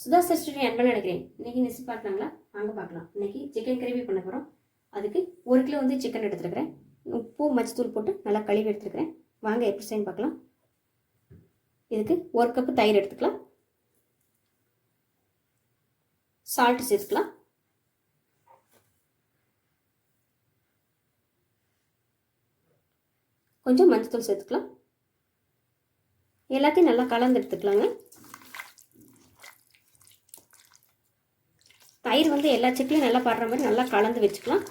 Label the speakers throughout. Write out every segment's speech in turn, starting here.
Speaker 1: Sudha sister அன்பன் நினைக்கிறேன். இன்றைக்கி Nessie பார்க்கலாங்களா? வாங்க பார்க்கலாம். இன்றைக்கி சிக்கன் கிரேவி பண்ண போகிறோம். அதுக்கு 1 கிலோ வந்து சிக்கன் எடுத்துருக்கிறேன். உப்பு மஞ்சத்தூள் போட்டு நல்லா கழுவி எடுத்துருக்கிறேன். வாங்க எப்படி செய்யணும் பார்க்கலாம். இதுக்கு 1 கப்பு தயிர் எடுத்துக்கலாம். சால்ட் சேர்த்துக்கலாம். கொஞ்சம் மஞ்சத்தூள் சேர்த்துக்கலாம். எல்லாத்தையும் நல்லா கலந்து எடுத்துக்கலாங்க. தயிர் வந்து எல்லா சிக்கனையும் நல்லா படுற மாதிரி நல்லா கலந்து வச்சுக்கலாம்.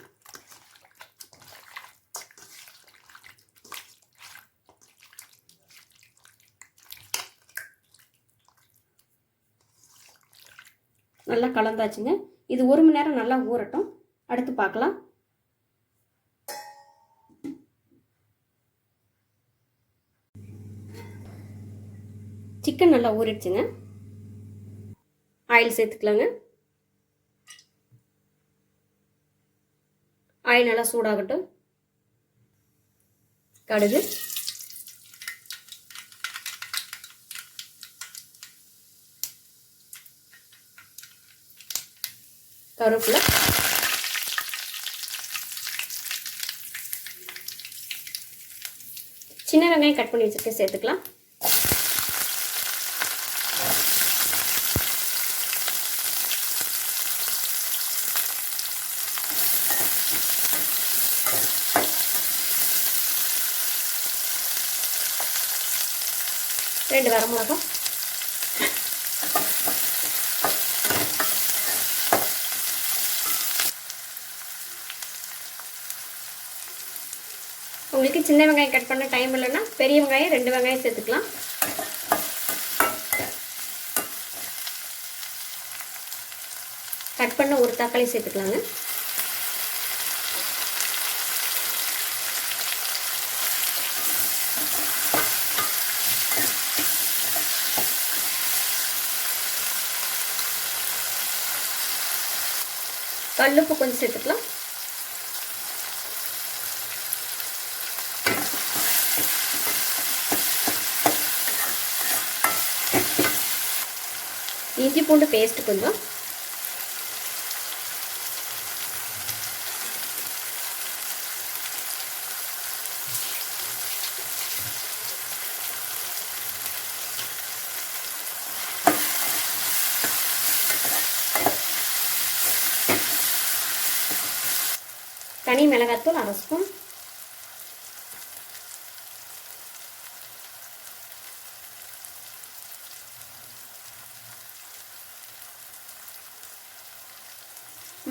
Speaker 1: நல்லா கலந்தாச்சுங்க. இது 1 மணி நேரம் நல்லா ஊறட்டும். அடுத்து பார்க்கலாம். சிக்கன் நல்லா ஊறிடுச்சுங்க. ஆயில் சேர்த்துக்கலாங்க. ஆயில் நல்லா சூடாகட்டும். கடுகு, கருவேப்பிலை, சின்ன வெங்காயம் கட் பண்ணி வச்சுட்டு சேர்த்துக்கலாம். ரெண்டு வரமிளகாய், உங்களுக்கு சின்ன வெங்காயம் கட் பண்ண டைம் இல்லைன்னா பெரிய வெங்காயம் 2 வெங்காயம் சேர்த்துக்கலாம். கட் பண்ண 1 தக்காளி சேர்த்துக்கலாங்க. கல்லுப்பு கொஞ்சம் சேர்த்துக்கலாம். இஞ்சி பூண்டு பேஸ்ட் கொஞ்சம், தனி மிளகாத்தூள் 1/2 ஸ்பூன்,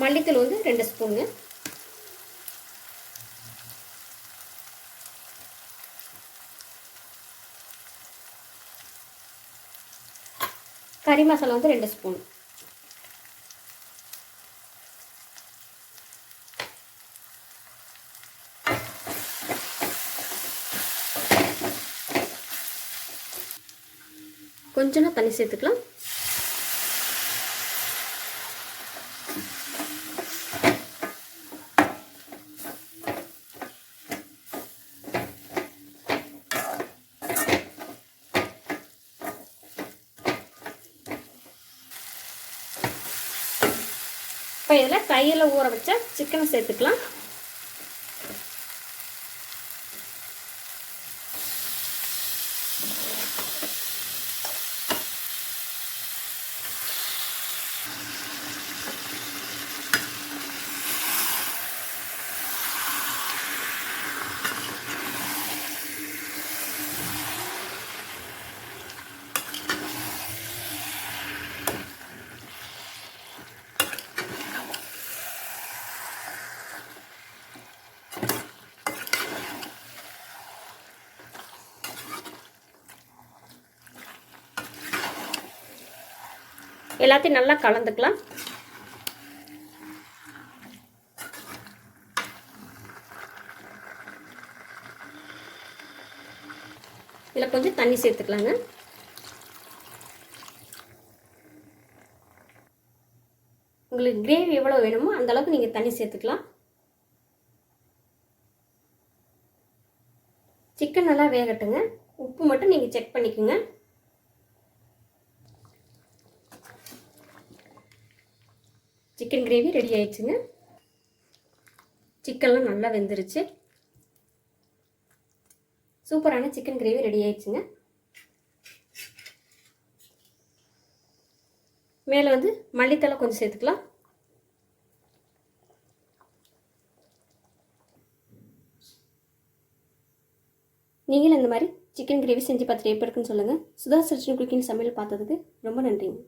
Speaker 1: மல்லித்தூள் வந்து 2 ஸ்பூனுங்க, கறி மசாலா வந்து 2 ஸ்பூன், கொஞ்சமா தண்ணி சேர்த்துக்கலாம். இப்போ இதில் கையில் ஊற வச்ச சிக்கனை சேர்த்துக்கலாம். எல்லாத்தையும் நல்லா கலந்துக்கலாம். இதில் கொஞ்சம் தண்ணி சேர்த்துக்கலாங்க. உங்களுக்கு கிரேவி எவ்வளோ வேணுமோ அந்த அளவுக்கு நீங்கள் தண்ணி சேர்த்துக்கலாம். சிக்கன் நல்லா வேகட்டுங்க. உப்பு மட்டும் நீங்கள் செக் பண்ணிக்கோங்க. சிக்கன் கிரேவி ரெடி ஆயிடுச்சுங்க. சிக்கன்லாம் நல்லா வெந்துருச்சு. சூப்பரான சிக்கன் கிரேவி ரெடி ஆயிடுச்சுங்க. மேலே வந்து மல்லித்தலை கொஞ்சம் சேர்த்துக்கலாம். நீங்களும் இந்த மாதிரி சிக்கன் கிரேவி செஞ்சு பார்த்துட்டு எப்படி இருக்குன்னு சொல்லுங்கள். சுதா சச்சின் குக்கிங் சமையல் பார்த்ததுக்கு ரொம்ப நன்றிங்க.